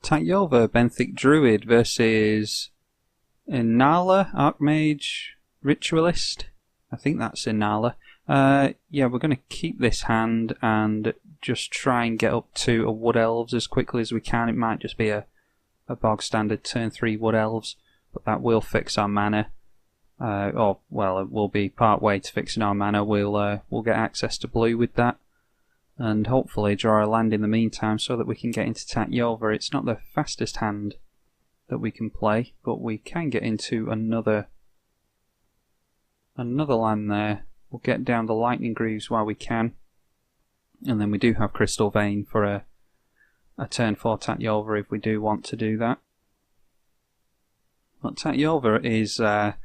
Tatyova, Bethic, Druid versus Inalla, Archmage, Ritualist. I think that's Inalla. Yeah, we're going to keep this hand and just try and get up to a Wood Elves as quickly as we can. It might just be a bog standard turn 3 Wood Elves, but that will fix our mana. Or, well, it will be part way to fixing our mana. We'll get access to blue with that, and hopefully draw a land in the meantime so that we can get into Tatyova. It's not the fastest hand that we can play, but we can get into another land there. We'll get down the Lightning Greaves while we can, and then we do have Crystal Vein for a turn 4 Tatyova if we do want to do that. But Tatyova is a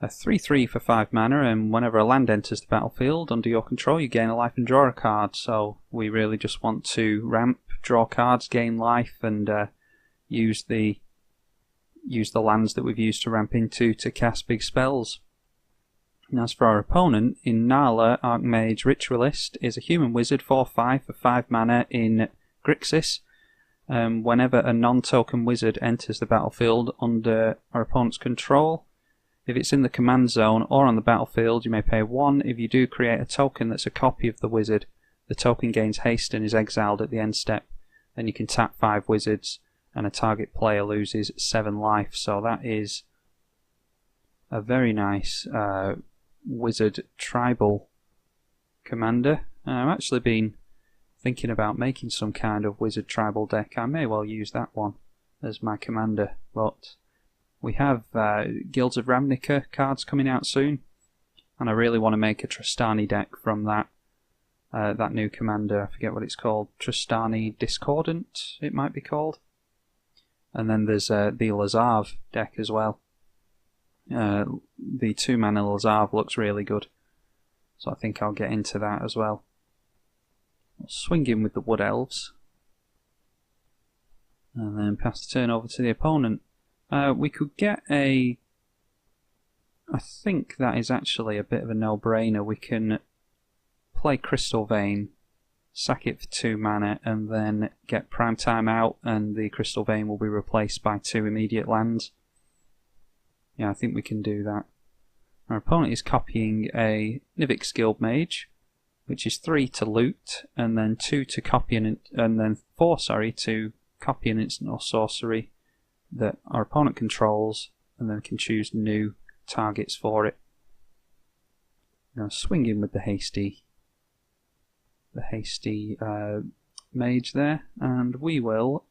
3/3 for 5 mana, and whenever a land enters the battlefield under your control, you gain a life and draw a card. So we really just want to ramp, draw cards, gain life, and use the lands that we've used to ramp into to cast big spells. And as for our opponent, Inalla, Archmage, Ritualist, is a human wizard 4/5 for 5 mana in Grixis. Whenever a non-token wizard enters the battlefield under our opponent's control, if it's in the command zone or on the battlefield, you may pay 1. If you do create a token that's a copy of the wizard, the token gains haste and is exiled at the end step. Then you can tap 5 wizards and a target player loses 7 life. So that is a very nice wizard tribal commander. I've actually been thinking about making some kind of wizard tribal deck. I may well use that one as my commander, but we have Guilds of Ravnica cards coming out soon, and I really want to make a Tristani deck from that new commander. I forget what it's called. Tristani Discordant, it might be called. And then there's the Lazav deck as well. The 2-mana Lazav looks really good, so I think I'll get into that as well. I'll swing in with the Wood Elves, and then pass the turn over to the opponent. We could get I think that is actually a bit of a no-brainer. We can play Crystal Vein, sack it for 2 mana, and then get Primetime out, and the Crystal Vein will be replaced by 2 immediate lands. Yeah, I think we can do that. Our opponent is copying a Nivix Guild Mage, which is 3 to loot, and then 2 to copy and then 4, to copy an instant or sorcery that our opponent controls, and then can choose new targets for it. Now swing in with the hasty mage there, and we will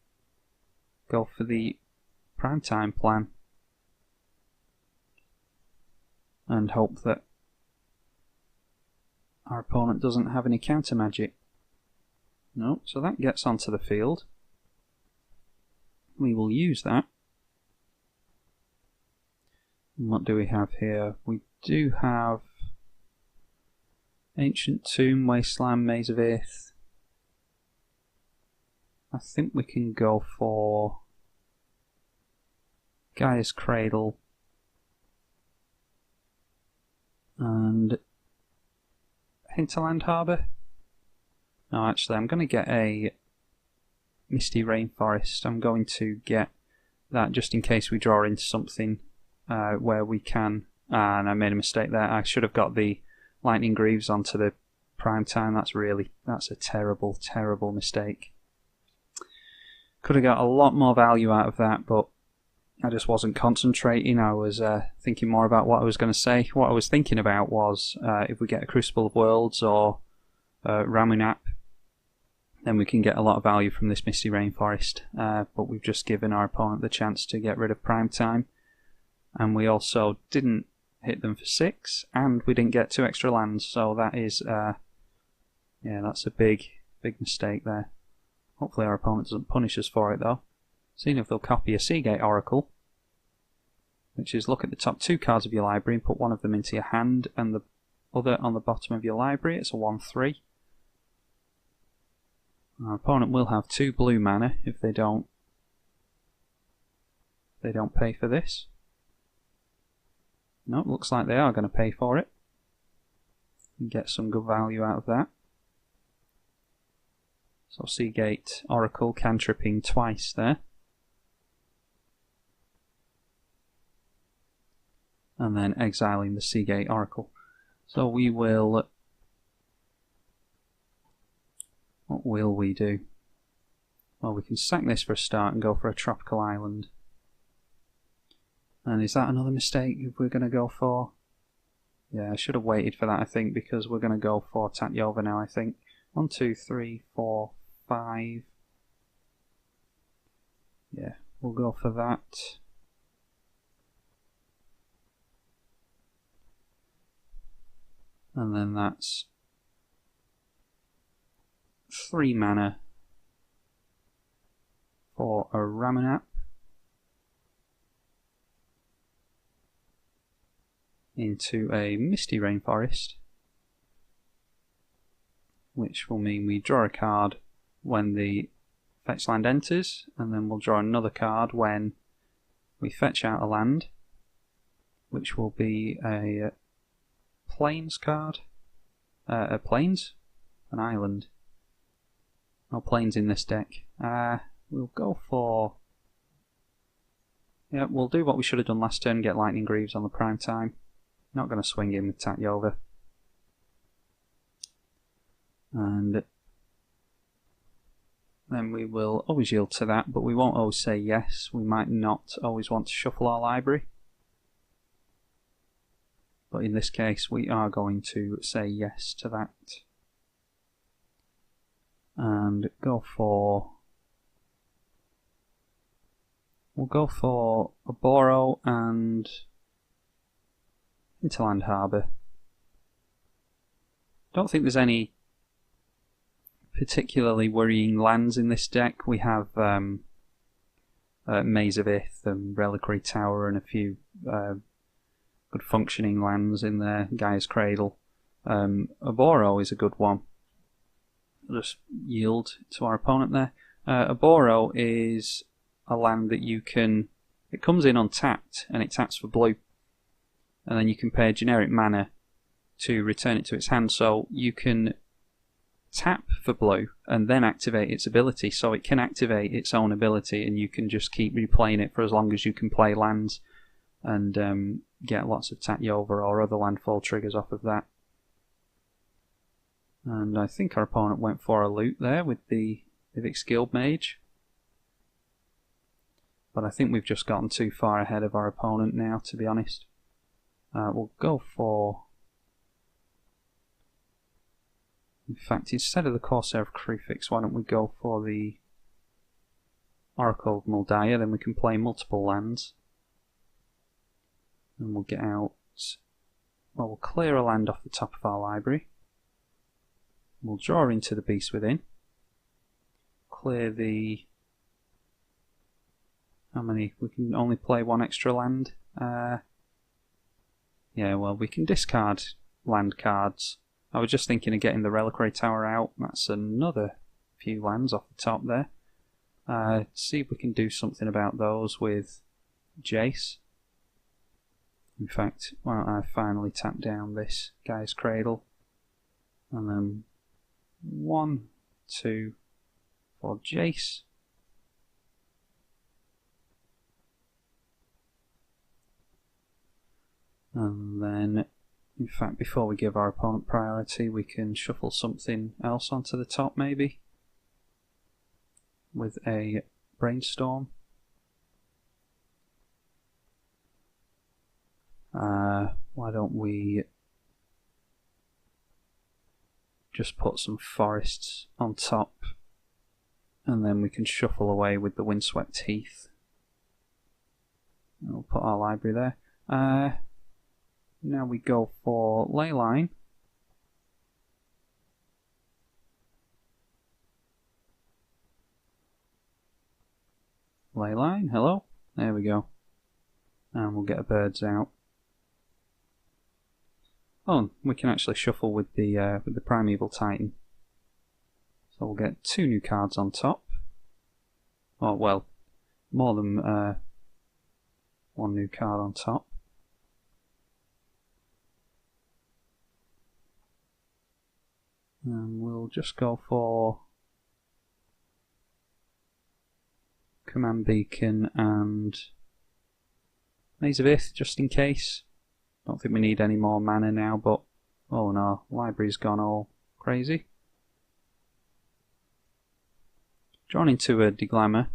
go for the Primetime plan and hope that our opponent doesn't have any counter magic. No, so that gets onto the field. We will use that. And what do we have here? We do have Ancient Tomb, Wasteland, Maze of Ith. I think we can go for Gaia's Cradle and Hinterland Harbour. No, actually, I'm going to get a Misty Rainforest. I'm going to get that just in case we draw into something where we can. And I made a mistake there. I should have got the Lightning Greaves onto the Primetime. That's a terrible, terrible mistake. Could have got a lot more value out of that, but I just wasn't concentrating. I was thinking more about what I was going to say. What I was thinking about was if we get a Crucible of Worlds or Ramunap, then we can get a lot of value from this Misty Rainforest. But we've just given our opponent the chance to get rid of Primetime, and we also didn't hit them for 6, and we didn't get 2 extra lands. So that is, yeah, that's a big mistake there. Hopefully our opponent doesn't punish us for it though. Seeing if they'll copy a Seagate Oracle, which is look at the top 2 cards of your library and put one of them into your hand and the other on the bottom of your library. It's a 1/3. Our opponent will have 2 blue mana if they don't pay for this. No, it looks like they are going to pay for it and get some good value out of that. So Seagate Oracle cantripping twice there. And then exiling the Seagate Oracle. So we will... What will we do? Well, we can sack this for a start and go for a tropical island. And is that another mistake if we're going to go for? Yeah, I should have waited for that, I think, because we're going to go for Tatyova now, I think. 1, 2, 3, 4, 5. Yeah, we'll go for that. And then that's 3 mana for a Ramanap into a Misty Rainforest, which will mean we draw a card when the fetch land enters, and then we'll draw another card when we fetch out a land, which will be a Plains card. A Plains? An island. No Plains in this deck. We'll go for... Yeah, we'll do what we should have done last turn, get Lightning Greaves on the prime time. Not going to swing in with Tatyova. And then we will always yield to that, but we won't always say yes. We might not always want to shuffle our library. But in this case, we are going to say yes to that. And go for... We'll go for a Boro and Hinterland Harbour. Don't think there's any particularly worrying lands in this deck. We have Maze of Ith and Reliquary Tower and a few good functioning lands in there. Gaia's Cradle. A Boro is a good one. We'll just yield to our opponent there. A Boro is a land that you can... It comes in untapped and it taps for blue. And then you can pay generic mana to return it to its hand. So you can tap for blue and then activate its ability. So it can activate its own ability and you can just keep replaying it for as long as you can play lands and get lots of Tatyova or other landfall triggers off of that. And I think our opponent went for a loot there with the Vivix Guild Mage. But I think we've just gotten too far ahead of our opponent now, to be honest. We'll go for... In fact, instead of the Corsair of Krufix, why don't we go for the Oracle of Muldaia, then we can play multiple lands. And we'll get out... Well, we'll clear a land off the top of our library. We'll draw into the Beast Within. Clear the... How many? We can only play one extra land. Yeah, well, we can discard land cards. I was just thinking of getting the Reliquary Tower out. That's another few lands off the top there. See if we can do something about those with Jace. In fact, why don't I finally tap down this Gaia's Cradle. And then 1, 2 for Jace. And then, in fact, before we give our opponent priority, we can shuffle something else onto the top, maybe. With a Brainstorm. Why don't we just put some forests on top, and then we can shuffle away with the Windswept Heath. And we'll put our library there. Now we go for Leyline. Leyline, hello. There we go. And we'll get a Birds out. Oh, we can actually shuffle with the Primeval Titan. So we'll get 2 new cards on top. Oh well, more than 1 new card on top. And we'll just go for Command Beacon and Maze of Ith, just in case. Don't think we need any more mana now, but oh no, library's gone all crazy. Drawn into a Deglammer.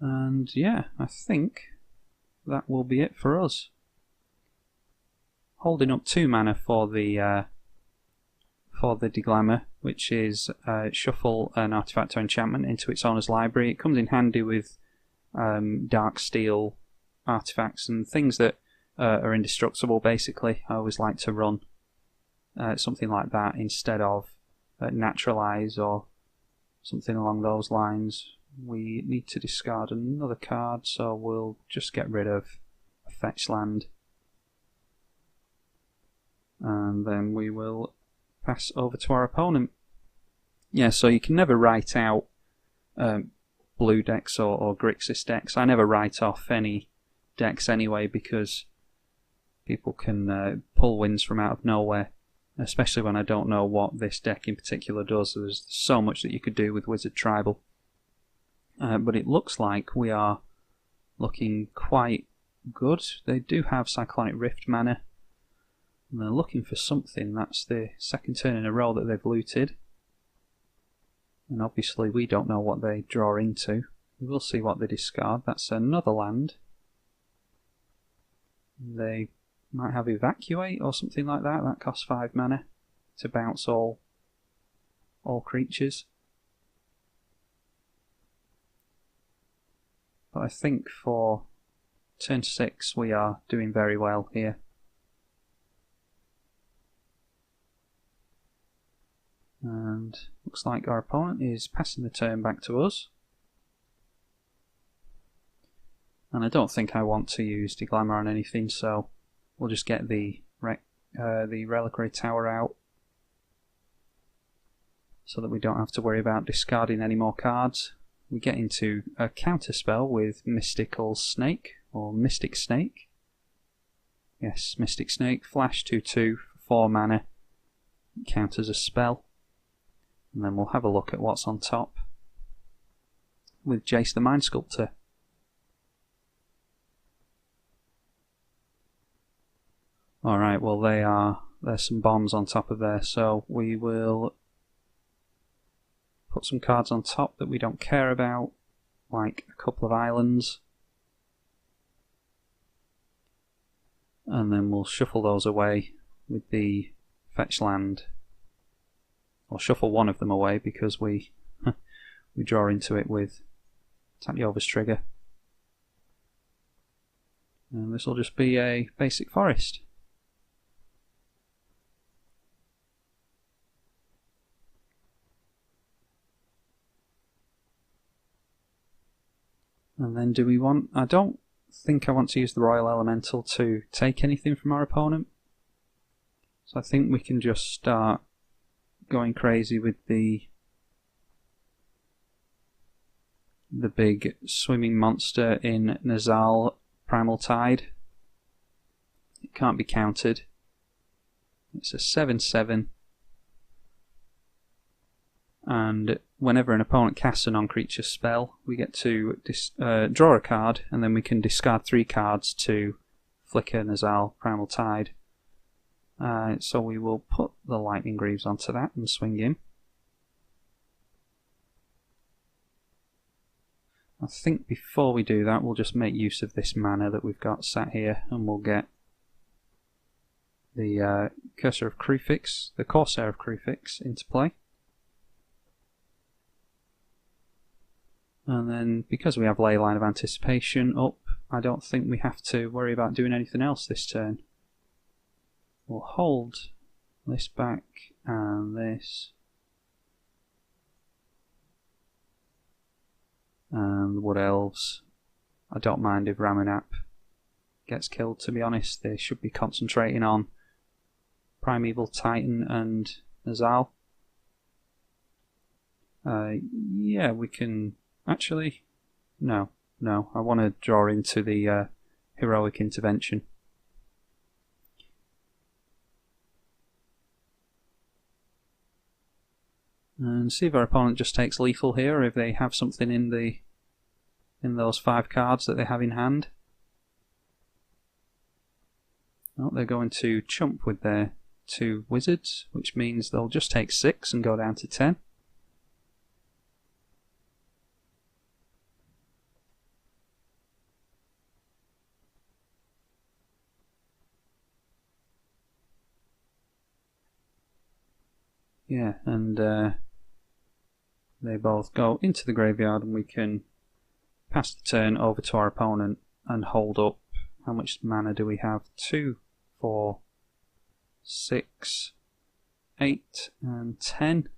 And yeah, I think that will be it for us. Holding up 2 mana for the Deglammer, which is shuffle an artifact or enchantment into its owner's library. It comes in handy with dark steel artifacts and things that are indestructible, basically. I always like to run something like that instead of naturalize or something along those lines. We need to discard another card, so we'll just get rid of a fetch land. And then we will pass over to our opponent. Yeah, so you can never write out blue decks or Grixis decks. I never write off any decks anyway, because people can pull wins from out of nowhere, especially when I don't know what this deck in particular does. There's so much that you could do with Wizard Tribal. But it looks like we are looking quite good. They do have Cyclonic Rift mana, and they're looking for something. That's the second turn in a row that they've looted. And obviously we don't know what they draw into. We will see what they discard. That's another land. They might have Evacuate or something like that. That costs 5 mana to bounce all creatures. But I think for turn 6 we are doing very well here. And looks like our opponent is passing the turn back to us. And I don't think I want to use Deglammer on anything, so we'll just get the Reliquary Tower out so that we don't have to worry about discarding any more cards. We get into a counterspell with Mystical Snake, or Mystic Snake. Yes, Mystic Snake, flash 2/2 for 4 mana. It counters a spell. And then we'll have a look at what's on top with Jace the Mind Sculptor. Alright, well there's some bombs on top of there, so we will put some cards on top that we don't care about, like a couple of islands. And then we'll shuffle those away with the fetch land. Or shuffle one of them away because we draw into it with Tatyova's trigger. And this will just be a basic forest. And then do we want... I don't think I want to use the Royal Elemental to take anything from our opponent. So I think we can just start going crazy with the big swimming monster in Nazal Primal Tide. It can't be countered. It's a 7/7. And whenever an opponent casts a non-creature spell, we get to draw a card, and then we can discard 3 cards to flicker Nazal Primal Tide. So we will put the Lightning Greaves onto that and swing in. I think before we do that, we'll just make use of this mana that we've got sat here, and we'll get the Cursor of Kruphix, the Corsair of Kruphix, into play. And then, because we have Leyline of Anticipation up, I don't think we have to worry about doing anything else this turn. We'll hold this back and this. And the Wood Elves. I don't mind if Ramunap gets killed, to be honest. They should be concentrating on Primeval Titan and Nazal. Yeah, we can... Actually, no. I want to draw into the Heroic Intervention. and see if our opponent just takes lethal here, or if they have something in those 5 cards that they have in hand. Oh, they're going to chump with their 2 wizards, which means they'll just take 6 and go down to 10. Yeah, and they both go into the graveyard, and we can pass the turn over to our opponent and hold up. How much mana do we have? 2, 4, 6, 8 and 10.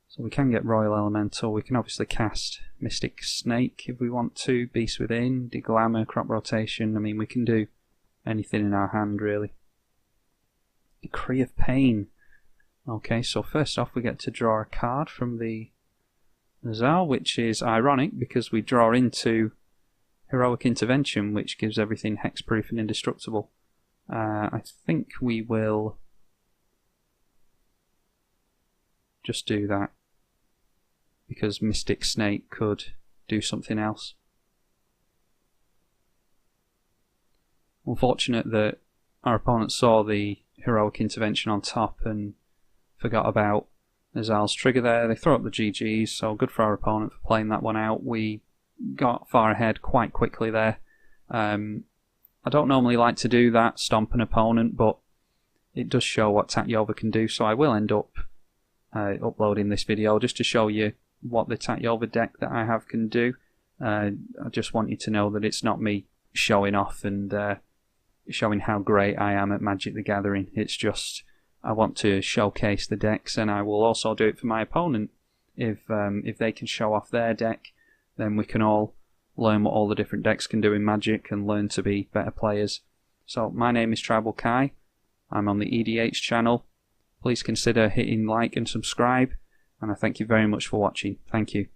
So we can get Royal Elemental. We can obviously cast Mystic Snake if we want to, Beast Within, Deglamor, Crop Rotation. I mean, we can do anything in our hand really. Decree of Pain. Okay, so first off we get to draw a card from the Zal, which is ironic because we draw into Heroic Intervention, which gives everything hexproof and indestructible. I think we will just do that because Mystic Snake could do something else. Unfortunate that our opponent saw the Heroic Intervention on top and forgot about Zal's trigger there. They throw up the GGs, so good for our opponent for playing that one out. We got far ahead quite quickly there. I don't normally like to do that, stomp an opponent, but it does show what Tatyova can do, so I will end up uploading this video just to show you what the Tatyova deck that I have can do. I just want you to know that it's not me showing off and showing how great I am at Magic the Gathering. It's just I want to showcase the decks, and I will also do it for my opponent. If they can show off their deck, then we can all learn what all the different decks can do in Magic and learn to be better players. So my name is Tribalkai. I'm on the EDH channel. Please consider hitting like and subscribe, and I thank you very much for watching. Thank you.